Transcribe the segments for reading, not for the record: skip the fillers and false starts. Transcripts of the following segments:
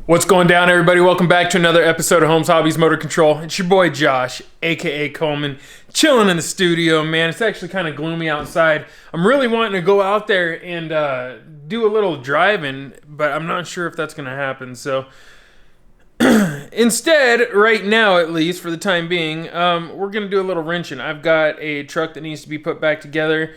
What's going down, everybody? Welcome back to another episode of Holmes Hobbies Motor Control. It's your boy Josh, aka Coleman, chilling in the studio, man. It's actually kind of gloomy outside. I'm really wanting to go out there and do a little driving, but I'm not sure if that's going to happen. So instead, right now at least, for the time being, we're going to do a little wrenching. I've got a truck that needs to be put back together.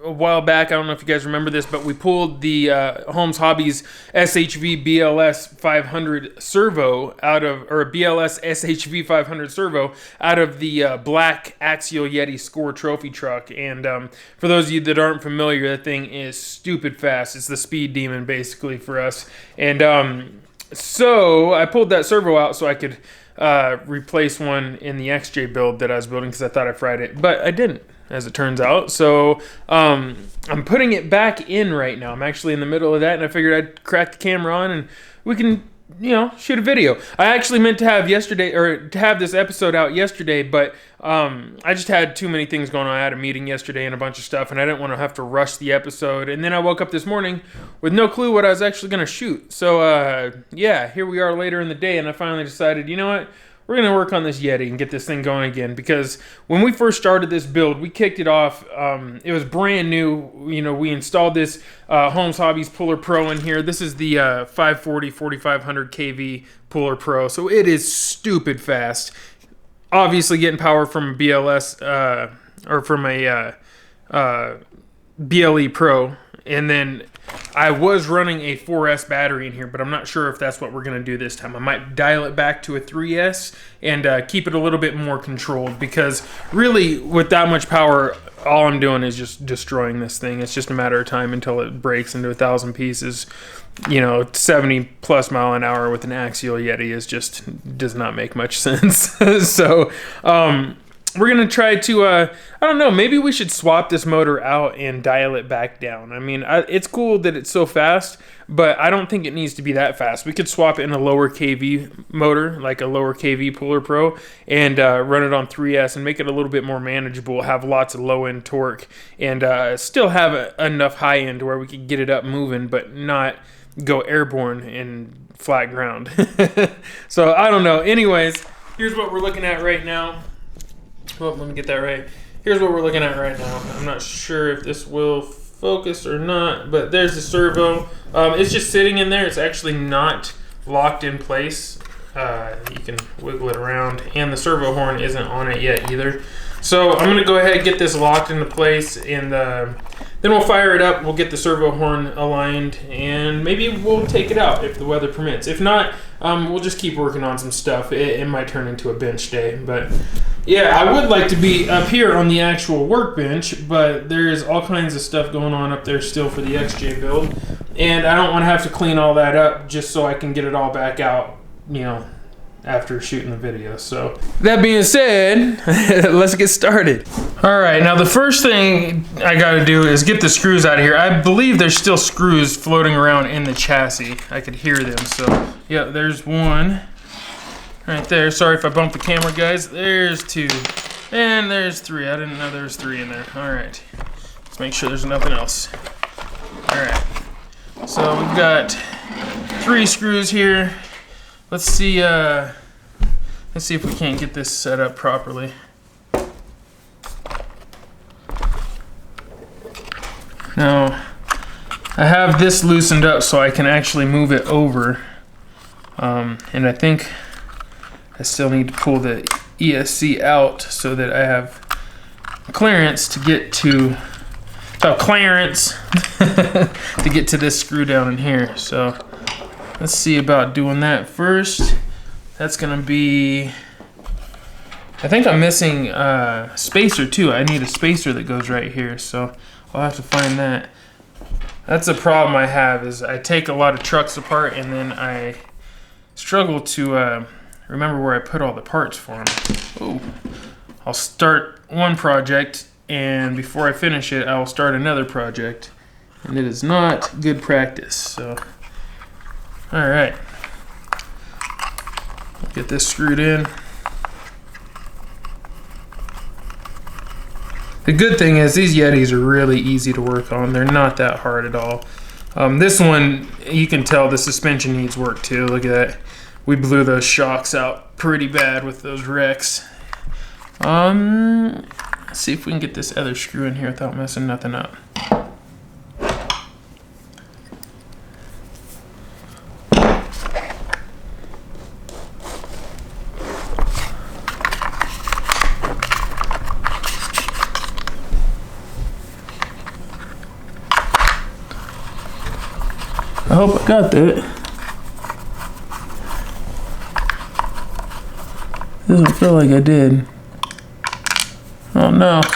A while back, I don't know if you guys remember this, but we pulled the Holmes Hobbies SHV BLS 500 servo out of, or BLS SHV 500 servo out of the black Axial Yeti score trophy truck. And for those of you that aren't familiar, that thing is stupid fast. It's the speed demon basically for us. And so I pulled that servo out so I could replace one in the XJ build that I was building because I thought I fried it, but I didn't, as it turns out. So I'm putting it back in right now. I'm actually in the middle of that, and I figured I'd crack the camera on and we can, you know, shoot a video. I actually meant to have this episode out yesterday, but I just had too many things going on. I had a meeting yesterday and a bunch of stuff, and I didn't want to have to rush the episode. And then I woke up this morning with no clue what I was actually going to shoot. So yeah, here we are later in the day, and I finally decided, you know what? We're going to work on this Yeti and get this thing going again, because when we first started this build, we kicked it off. It was brand new. You know, we installed this Holmes Hobbies Puller Pro in here. This is the 540 4500 kV Puller Pro, so it is stupid fast. Obviously getting power from a BLS or from a BLE Pro, and then I was running a 4S battery in here, but I'm not sure if that's what we're going to do this time. I might dial it back to a 3S and keep it a little bit more controlled, because really with that much power, all I'm doing is just destroying this thing. It's just a matter of time until it breaks into 1,000 pieces. You know, 70 plus mile an hour with an Axial Yeti is just does not make much sense. So we're going to try to, I don't know, maybe we should swap this motor out and dial it back down. I mean, it's cool that it's so fast, but I don't think it needs to be that fast. We could swap it in a lower KV motor, like a lower KV Puller Pro, and run it on 3S and make it a little bit more manageable, have lots of low-end torque, and still have enough high-end where we could get it up moving, but not go airborne in flat ground. So, I don't know. Anyways, here's what we're looking at right now. Well, let me get that right. Here's what we're looking at right now. I'm not sure if this will focus or not, but there's the servo. It's just sitting in there. It's actually not locked in place. You can wiggle it around, and the servo horn isn't on it yet either. So I'm gonna go ahead and get this locked into place, and then we'll fire it up. We'll get the servo horn aligned, and maybe we'll take it out if the weather permits. If not, we'll just keep working on some stuff. It might turn into a bench day, but yeah, I would like to be up here on the actual workbench, but there's all kinds of stuff going on up there still for the XJ build, and I don't want to have to clean all that up just so I can get it all back out, you know, after shooting the video. So that being said, let's get started. All right, now the first thing I got to do is get the screws out of here. I believe there's still screws floating around in the chassis. I could hear them. So yeah, there's one right there. Sorry if I bumped the camera, guys. There's two, and there's three. I didn't know there was three in there. All right, let's make sure there's nothing else. All right, so we've got 3 screws here. Let's see if we can't get this set up properly. Now, I have this loosened up so I can actually move it over. And I think I still need to pull the ESC out so that I have clearance to get to, to get to this screw down in here. So let's see about doing that first. That's gonna be, I think I'm missing a spacer too. I need a spacer that goes right here, so I'll have to find that. That's a problem I have, is I take a lot of trucks apart and then I struggle to remember where I put all the parts for them. Ooh. I'll start one project, and before I finish it, I will start another project, and it is not good practice. So all right, get this screwed in. The good thing is these Yetis are really easy to work on. They're not that hard at all. This one, you can tell the suspension needs work too. Look at that. We blew those shocks out pretty bad with those wrecks. Let's see if we can get this other screw in here without messing nothing up. I hope I got that. Doesn't feel like I did. Oh no. I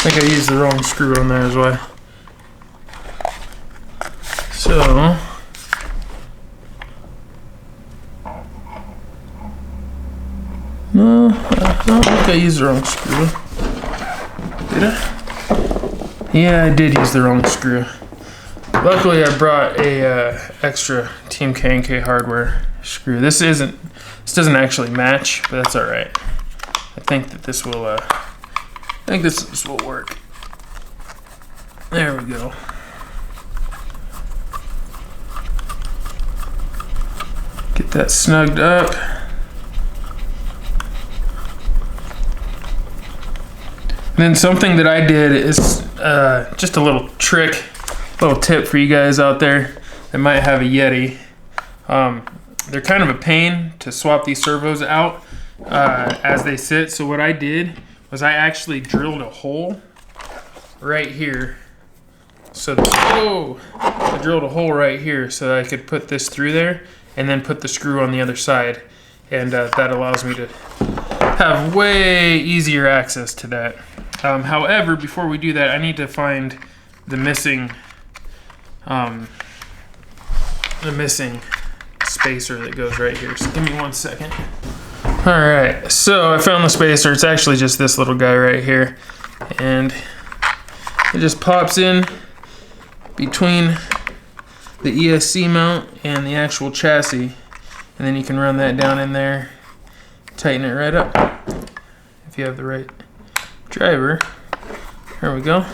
think I used the wrong screw on there as well. So, no, I don't think I used the wrong screw. Did I? Yeah, I did use the wrong screw. Luckily, I brought a extra Team K&K hardware screw. This doesn't actually match, but that's all right. I think that this will. I think this will work. There we go. Get that snugged up. Then something that I did is just a little trick, little tip for you guys out there that might have a Yeti. They're kind of a pain to swap these servos out as they sit. So what I did was I actually drilled a hole right here. So I drilled a hole right here so that I could put this through there and then put the screw on the other side. And that allows me to have way easier access to that. However, before we do that, I need to find the missing spacer that goes right here. So give me 1 second. All right, so I found the spacer. It's actually just this little guy right here, and it just pops in between the ESC mount and the actual chassis, and then you can run that down in there, tighten it right up if you have the right driver. There we go.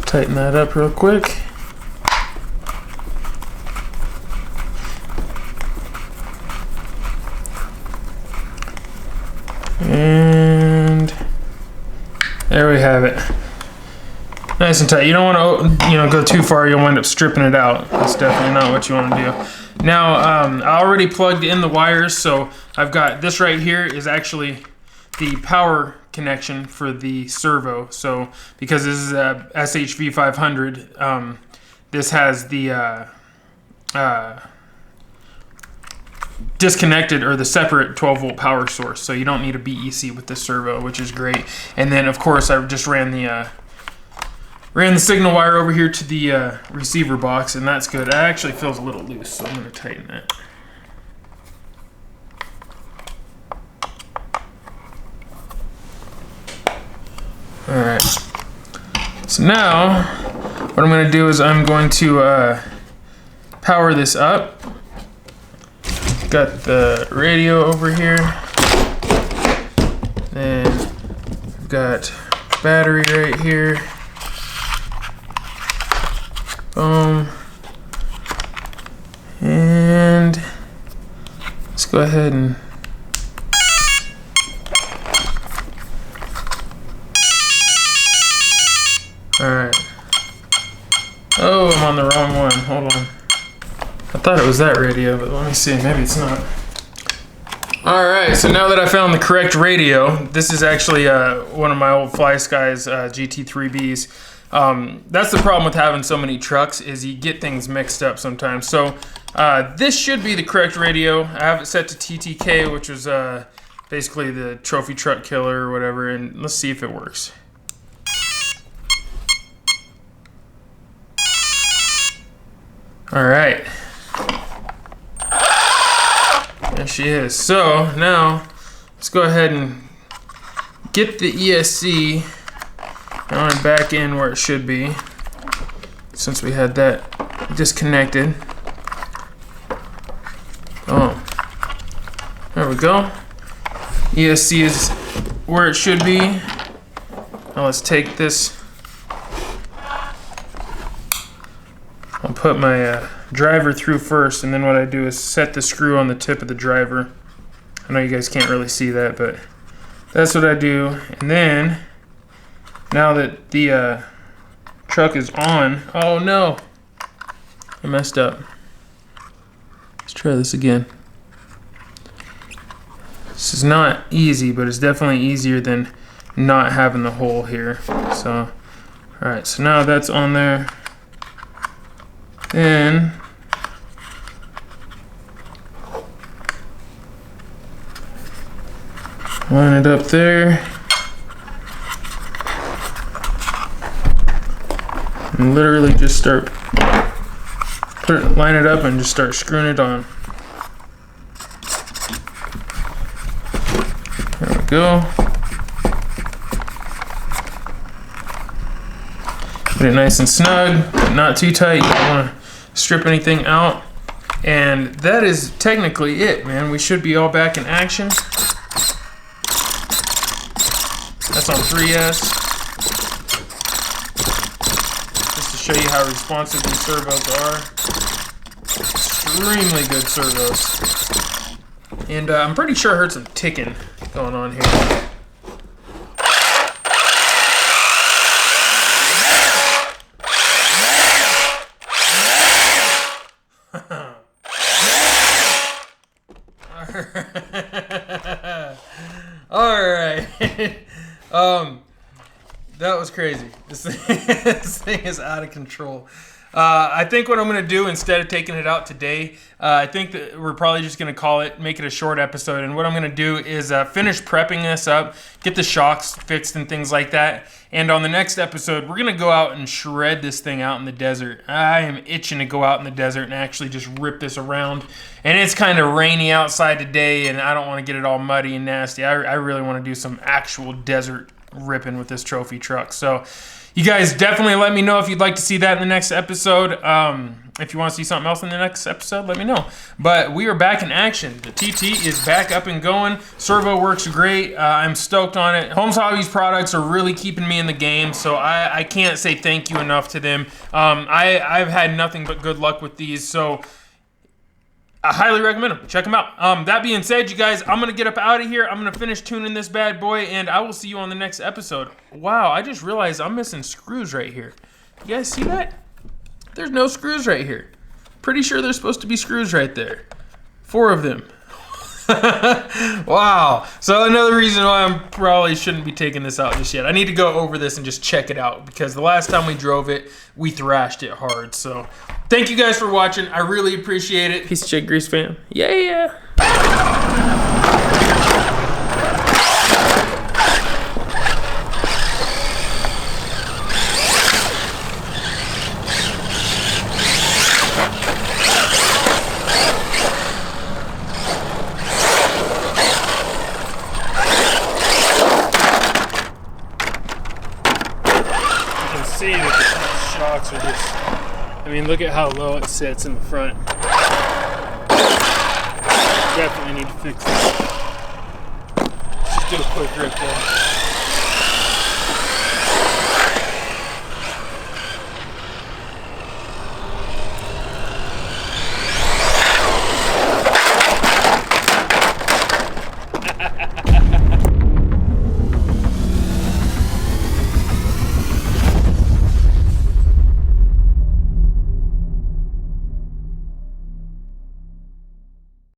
Tighten that up real quick. And there we have it. Nice and tight. You don't want to, go too far. You'll wind up stripping it out. That's definitely not what you want to do. Now, I already plugged in the wires, so I've got this right here is actually the power connection for the servo. So because this is a SHV 500, this has the disconnected or the separate 12-volt power source. So you don't need a BEC with this servo, which is great. And then of course I just ran the signal wire over here to the receiver box, and that's good. It actually feels a little loose, so I'm going to tighten that. Alright, so now what I'm going to do is I'm going to power this up. Got the radio over here, then I've got battery right here. Boom. And let's go ahead and alright. Oh, I'm on the wrong one. Hold on. I thought it was that radio, but let me see. Maybe it's not. Alright, so now that I found the correct radio, this is actually one of my old Fly Skies GT3Bs. That's the problem with having so many trucks, is you get things mixed up sometimes. So this should be the correct radio. I have it set to TTK, which was basically the trophy truck killer or whatever, and let's see if it works. Alright. There she is. So now let's go ahead and get the ESC going back in where it should be, since we had that disconnected. Oh, there we go. ESC is where it should be. Now let's take this. I'll put my driver through first, and then what I do is set the screw on the tip of the driver. I know you guys can't really see that, but that's what I do. And then, now that the truck is on, oh no, I messed up. Let's try this again. This is not easy, but it's definitely easier than not having the hole here. So, alright, so now that's on there. Then line it up there. And literally just start line it up and just start screwing it on. There we go. Get it nice and snug, but not too tight. You don't want to strip anything out. And that is technically it, man. We should be all back in action. That's on 3S. Just to show you how responsive these servos are. Extremely good servos. And I'm pretty sure I heard some ticking going on here. Alright. That was crazy. This thing is out of control. I think what I'm going to do instead of taking it out today, I think that we're probably just going to call it, make it a short episode. And what I'm going to do is finish prepping this up, get the shocks fixed and things like that. And on the next episode, we're going to go out and shred this thing out in the desert. I am itching to go out in the desert and actually just rip this around. And it's kind of rainy outside today, and I don't want to get it all muddy and nasty. I really want to do some actual desert ripping with this trophy truck. So you guys definitely let me know if you'd like to see that in the next episode. If you want to see something else in the next episode, let me know. But we are back in action. The TT is back up and going. Servo works great. I'm stoked on it. Holmes Hobbies products are really keeping me in the game, so I can't say thank you enough to them. I've had nothing but good luck with these, so I highly recommend them. Check them out. That being said, you guys, I'm going to get up out of here. I'm going to finish tuning this bad boy, and I will see you on the next episode. Wow, I just realized I'm missing screws right here. You guys see that? There's no screws right here. Pretty sure there's supposed to be screws right there. 4 of them. Wow. So another reason why I probably shouldn't be taking this out just yet. I need to go over this and just check it out, because the last time we drove it, we thrashed it hard. So thank you guys for watching. I really appreciate it. Peace of shit, Grease fam. Yeah. See that the shocks are just, I mean, look at how low it sits in the front. Definitely need to fix that. Just do a quick rip there.